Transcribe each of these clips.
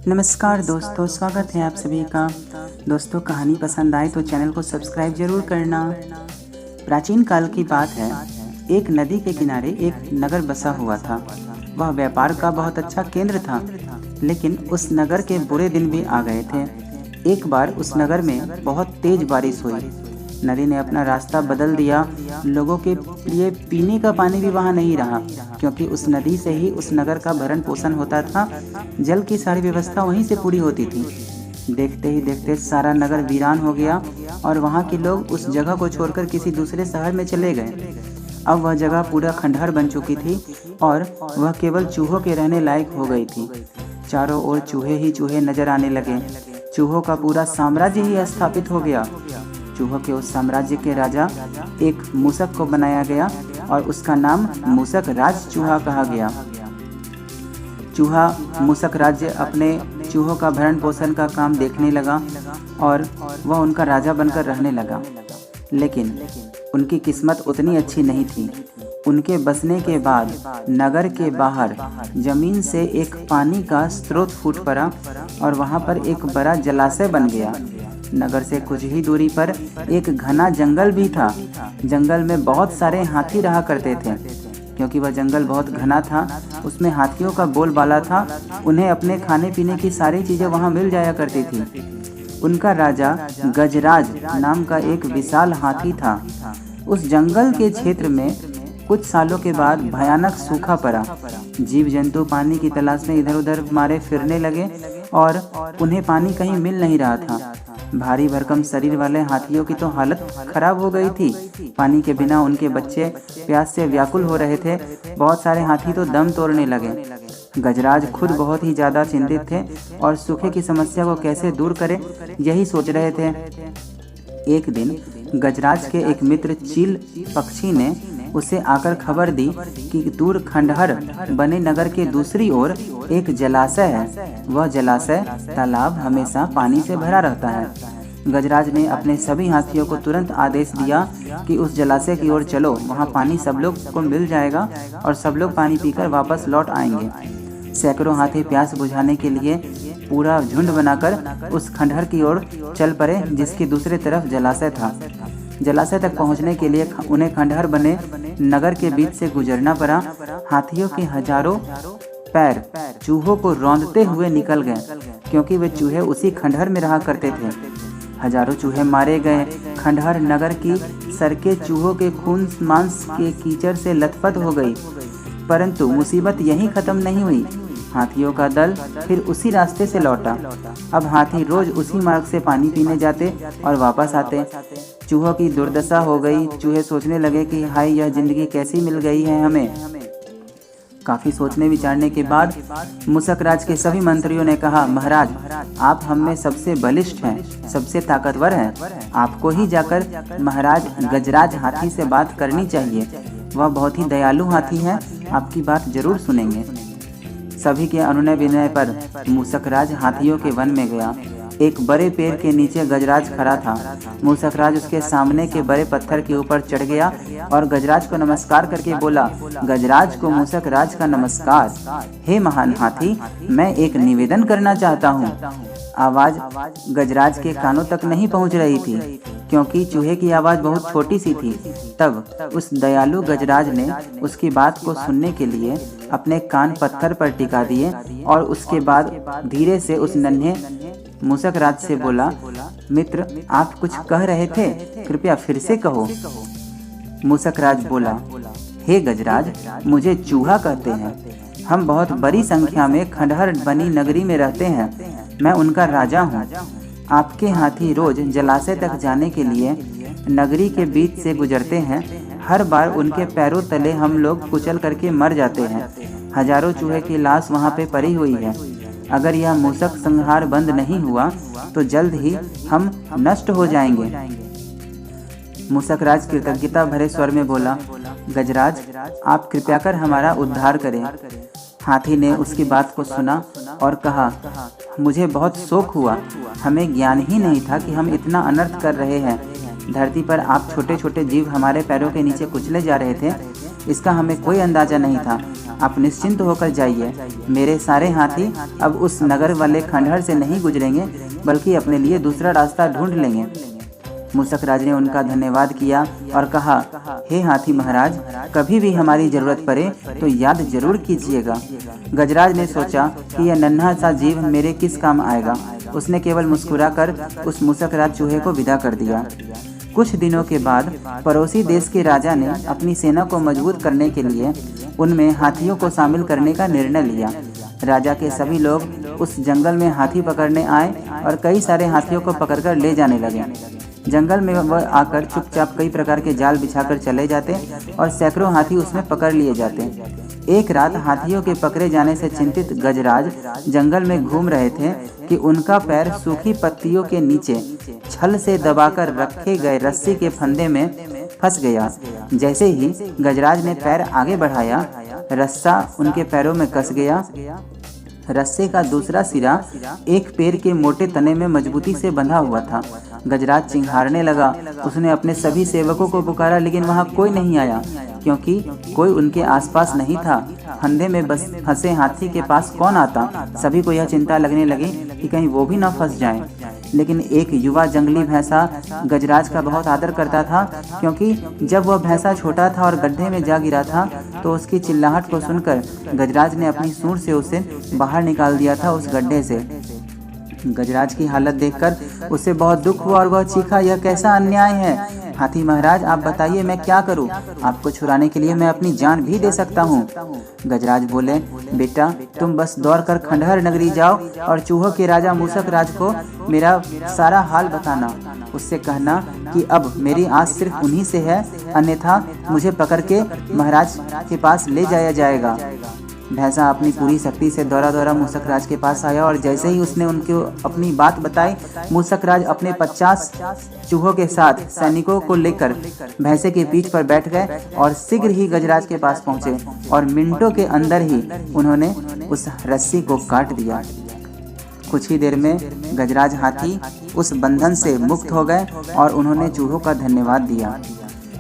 नमस्कार दोस्तों, स्वागत है आप सभी का। दोस्तों, कहानी पसंद आए तो चैनल को सब्सक्राइब जरूर करना। प्राचीन काल की बात है। एक नदी के किनारे एक नगर बसा हुआ था। वह व्यापार का बहुत अच्छा केंद्र था, लेकिन उस नगर के बुरे दिन भी आ गए थे। एक बार उस नगर में बहुत तेज बारिश हुई। नदी ने अपना रास्ता बदल दिया। लोगों के लिए पीने का पानी भी वहाँ नहीं रहा, क्योंकि उस नदी से ही उस नगर का भरण पोषण होता था। जल की सारी व्यवस्था वहीं से पूरी होती थी। देखते ही देखते सारा नगर वीरान हो गया और वहाँ के लोग उस जगह को छोड़कर किसी दूसरे शहर में चले गए। अब वह जगह पूरा खंडहर बन चुकी थी और वह केवल चूहों के रहने लायक हो गई थी। चारों ओर चूहे ही चूहे नजर आने लगे। चूहों का पूरा साम्राज्य ही स्थापित हो गया। चूहों के उस साम्राज्य के राजा एक मूसक को बनाया गया और उसका नाम मूसक राज चूहा कहा गया। चूहा मूसक राज्य अपने चूहों का भरण पोषण का काम देखने लगा और वह उनका राजा बनकर रहने लगा। लेकिन उनकी किस्मत उतनी अच्छी नहीं थी। उनके बसने के बाद नगर के बाहर जमीन से एक पानी का स्रोत फूट पड़ा और वहां पर एक बड़ा जलाशय बन गया। नगर से कुछ ही दूरी पर एक घना जंगल भी था। जंगल में बहुत सारे हाथी रहा करते थे। क्योंकि वह जंगल बहुत घना था, उसमें हाथियों का बोलबाला था। उन्हें अपने खाने पीने की सारी चीजें वहां मिल जाया करती थी। उनका राजा गजराज नाम का एक विशाल हाथी था। उस जंगल के क्षेत्र में कुछ सालों के बाद भयानक सूखा पड़ा। जीव जंतु पानी की तलाश में इधर उधर मारे फिरने लगे और उन्हें पानी कहीं मिल नहीं रहा था। भारी भरकम शरीर वाले हाथियों की तो हालत खराब हो गई थी। पानी के बिना उनके बच्चे प्यास से व्याकुल हो रहे थे। बहुत सारे हाथी तो दम तोड़ने लगे। गजराज खुद बहुत ही ज्यादा चिंतित थे और सूखे की समस्या को कैसे दूर करें यही सोच रहे थे। एक दिन गजराज के एक मित्र चील पक्षी ने उसे आकर खबर दी कि दूर खंडहर बने नगर के दूसरी ओर एक जलाशय है। वह जलाशय तालाब हमेशा पानी से भरा रहता है। गजराज ने अपने सभी हाथियों को तुरंत आदेश दिया कि उस जलाशय की ओर चलो, वहाँ पानी सब लोग को मिल जाएगा और सब लोग पानी पीकर वापस लौट आएंगे। सैकड़ों हाथी प्यास बुझाने के लिए पूरा झुंड बनाकर उस खंडहर की ओर चल पड़े, जिसकी दूसरी तरफ जलाशय था। जलाशय तक पहुंचने के लिए उन्हें खंडहर बने नगर के बीच से गुजरना पड़ा। हाथियों के हजारों पैर चूहों को रौंदते हुए निकल गए, क्योंकि वे चूहे उसी खंडहर में रहा करते थे। हजारों चूहे मारे गए। खंडहर नगर की सड़कें चूहों के खून मांस के कीचड़ से लथपथ हो गई। परंतु मुसीबत यहीं खत्म नहीं हुई। हाथियों का दल फिर उसी रास्ते से लौटा। अब हाथी रोज उसी मार्ग से पानी पीने जाते और वापस आते। चूहों की दुर्दशा हो गई। चूहे सोचने लगे कि हाय, यह जिंदगी कैसी मिल गई है हमें। काफी सोचने विचारने के बाद मूसक राज के सभी मंत्रियों ने कहा, महाराज, आप हम में सबसे बलिष्ठ हैं, सबसे ताकतवर हैं। आपको ही जाकर महाराज गजराज हाथी से बात करनी चाहिए। वह बहुत ही दयालु हाथी है, आपकी बात जरूर सुनेंगे। सभी के अनुनय विनय पर मूसक राज हाथियों के वन में गया। एक बड़े पेड़ के नीचे गजराज खड़ा था। मूसक राज उसके सामने के बड़े पत्थर के ऊपर चढ़ गया और गजराज को नमस्कार करके बोला, गजराज को मूसक राज का नमस्कार। हे महान हाथी, मैं एक निवेदन करना चाहता हूँ। आवाज गजराज के कानों तक नहीं पहुँच रही थी, क्योंकि चूहे की आवाज बहुत छोटी सी थी। तब उस दयालु गजराज ने उसकी बात को सुनने के लिए अपने कान पत्थर पर टिका दिए और उसके बाद धीरे से उस नन्हे मूसक राज से बोला, मित्र, आप कुछ कह रहे थे, कृपया फिर से कहो। मूसक राज बोला, हे गजराज, मुझे चूहा कहते हैं। हम बहुत बड़ी संख्या में खंडहर बनी नगरी में रहते हैं। मैं उनका राजा हूँ। आपके हाथी रोज जलाशय तक जाने के लिए नगरी के बीच से गुजरते हैं। हर बार उनके पैरों तले हम लोग कुचल करके मर जाते हैं। हजारों चूहे की लाश वहाँ पे पड़ी हुई है। अगर यह मूसक संहार बंद नहीं हुआ तो जल्द ही हम नष्ट हो जाएंगे। मूसक राज कृतज्ञता भरे स्वर में बोला, गजराज, आप कृपया कर हमारा उद्धार करें। हाथी ने उसकी बात को सुना और कहा, मुझे बहुत शोक हुआ। हमें ज्ञान ही नहीं था कि हम इतना अनर्थ कर रहे हैं। धरती पर आप छोटे छोटे जीव हमारे पैरों के नीचे कुचले जा रहे थे। इसका हमें कोई अंदाजा नहीं था। आप निश्चिंत होकर जाइए, मेरे सारे हाथी अब उस नगर वाले खंडहर से नहीं गुजरेंगे, बल्कि अपने लिए दूसरा रास्ता ढूंढ लेंगे। मूसक राज ने उनका धन्यवाद किया और कहा, हे हाथी महाराज, कभी भी हमारी जरूरत पड़े तो याद जरूर कीजिएगा। गजराज ने सोचा कि यह नन्हा सा जीव मेरे किस काम आएगा। उसने केवल मुस्कुराकर उस मूसक राज चूहे को विदा कर दिया। कुछ दिनों के बाद पड़ोसी देश के राजा ने अपनी सेना को मजबूत करने के लिए उनमें हाथियों को शामिल करने का निर्णय लिया। राजा के सभी लोग उस जंगल में हाथी पकड़ने आए और कई सारे हाथियों को पकड़कर ले जाने लगे। जंगल में वह आकर चुपचाप कई प्रकार के जाल बिछाकर चले जाते और सैकड़ों हाथी उसमें पकड़ लिए जाते। एक रात हाथियों के पकड़े जाने से चिंतित गजराज जंगल में घूम रहे थे कि उनका पैर सूखी पत्तियों के नीचे छल से दबाकर रखे गए रस्सी के फंदे में फंस गया। जैसे ही गजराज ने पैर आगे बढ़ाया, रस्सा उनके पैरों में कस गया। रस्से का दूसरा सिरा एक पेड़ के मोटे तने में मजबूती से बंधा हुआ था। गजराज चिंघाड़ने लगा। उसने अपने सभी सेवकों को पुकारा, लेकिन वहां कोई नहीं आया, क्योंकि कोई उनके आसपास नहीं था। फंदे में बस फंसे हाथी के पास कौन आता? सभी को यह चिंता लगने लगी कि कहीं वो भी न फंस जाएं। लेकिन एक युवा जंगली भैंसा गजराज का बहुत आदर करता था, क्योंकि जब वह भैंसा छोटा था और गड्ढे में जा गिरा था तो उसकी चिल्लाहट को सुनकर गजराज ने अपनी सूंड से उसे बाहर निकाल दिया था उस गड्ढे से। गजराज की हालत देखकर उसे बहुत दुख हुआ और वह चीखा, यह कैसा अन्याय है? हाथी महाराज, आप बताइए, मैं क्या करूं? आपको छुड़ाने के लिए मैं अपनी जान भी दे सकता हूं। गजराज बोले, बेटा, तुम बस दौड़कर खंडहर नगरी जाओ और चूहों के राजा मूसक राज को मेरा सारा हाल बताना। उससे कहना कि अब मेरी आस सिर्फ उन्हीं से है, अन्यथा मुझे पकड़ के महाराज के पास ले जाया जाएगा। भैंसा अपनी पूरी शक्ति से दौड़ा मूसक राज के पास आया और जैसे ही उसने उनको अपनी बात बताई, मूसक राज अपने 50 चूहों के साथ सैनिकों को लेकर भैंसे के पीठ पर बैठ गए और शीघ्र ही गजराज के पास पहुंचे और मिनटों के अंदर ही उन्होंने उस रस्सी को काट दिया। कुछ ही देर में गजराज हाथी उस बंधन से मुक्त हो गए और उन्होंने चूहों का धन्यवाद दिया।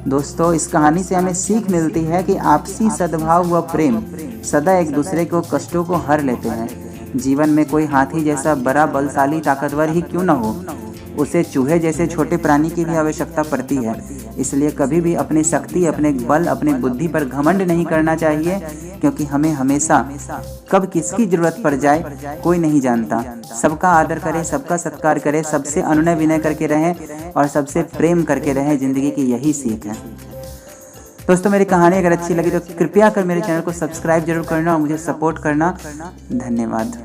दोस्तों, इस कहानी से हमें सीख मिलती है कि आपसी सद्भाव व प्रेम सदा एक दूसरे को कष्टों को हर लेते हैं। जीवन में कोई हाथी जैसा बड़ा बलशाली ताकतवर ही क्यों न हो, उसे चूहे जैसे छोटे प्राणी की भी आवश्यकता पड़ती है। इसलिए कभी भी अपनी शक्ति, अपने बल, अपनी बुद्धि पर घमंड नहीं करना चाहिए, क्योंकि हमें हमेशा कब किसकी जरूरत पड़ जाए कोई नहीं जानता। सबका आदर करें, सबका सत्कार करें, सबसे अनुनय विनय करके रहें और सबसे प्रेम करके रहें। जिंदगी की यही सीख है। दोस्तों, मेरी कहानी अगर अच्छी लगी तो कृपया कर मेरे चैनल को सब्सक्राइब जरूर करना और मुझे सपोर्ट करना। धन्यवाद।